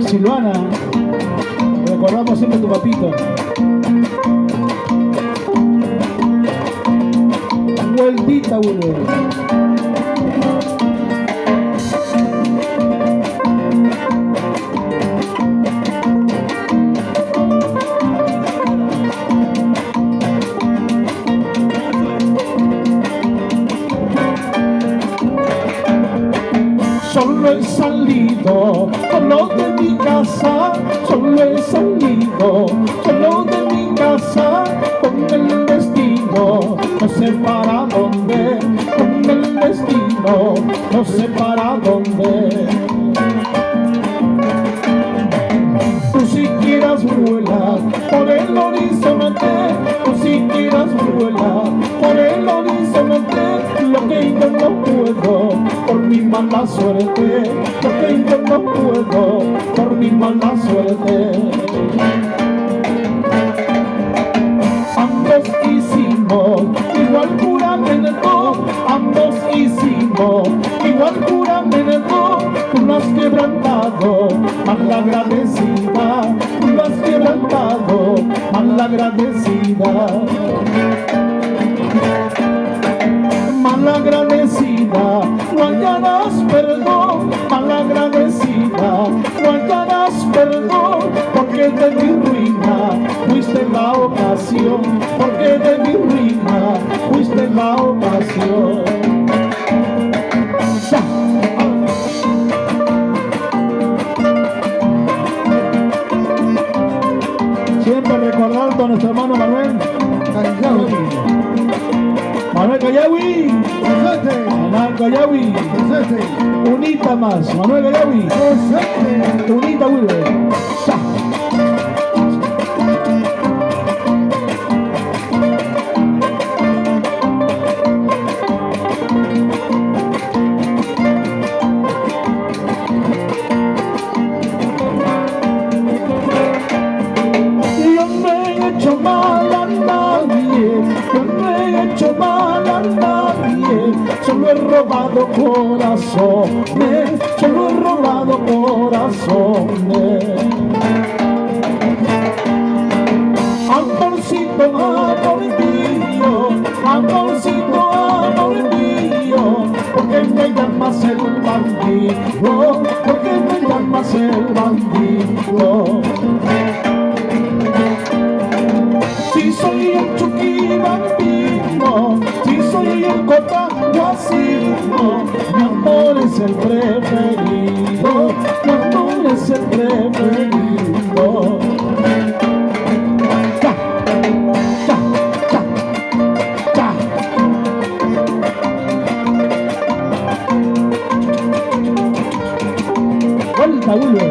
Silvana, recordamos siempre a tu papito. Vueltita, vuelve. Solo he salido, solo de mi casa, solo he salido, solo de mi casa, con el destino, no sé para dónde, con el destino, no sé para dónde. Tú si quieras vuela por el horizonte, tú si quieras vuela por el horizonte, lo que yo no puedo por mi mala suerte, lo que yo no puedo por mi mala suerte. Ambos hicimos igual juramento, ambos hicimos igual juramento, tú lo has quebrantado, mal agradecida, tú lo has quebrantado, mal agradecida. Malagradecida, no hallarás perdón, malagradecida, no hallarás perdón, porque de mi ruina fuiste la ocasión, porque de mi ruina fuiste la ocasión. Siempre recordando a nuestro hermano Manuel Callawi. Manuel Callawi, Manuel Callawi, unita más, Manuel Callawi, unita vuelve. Yo no he hecho mal a nadie, yo no he hecho mal a nadie, solo he robado corazones, solo he robado corazones. Amorcito, amor mío, amorcito, amor mío, ¿por qué me llamas el bandido? ¿Por qué me llamas el bandido? Si soy el Chucky Bambino, si soy el Cota Guasino, mi amor es el preferido, mi amor es el preferido. Ya, ya, ya, ya. Vuelta, vuelve.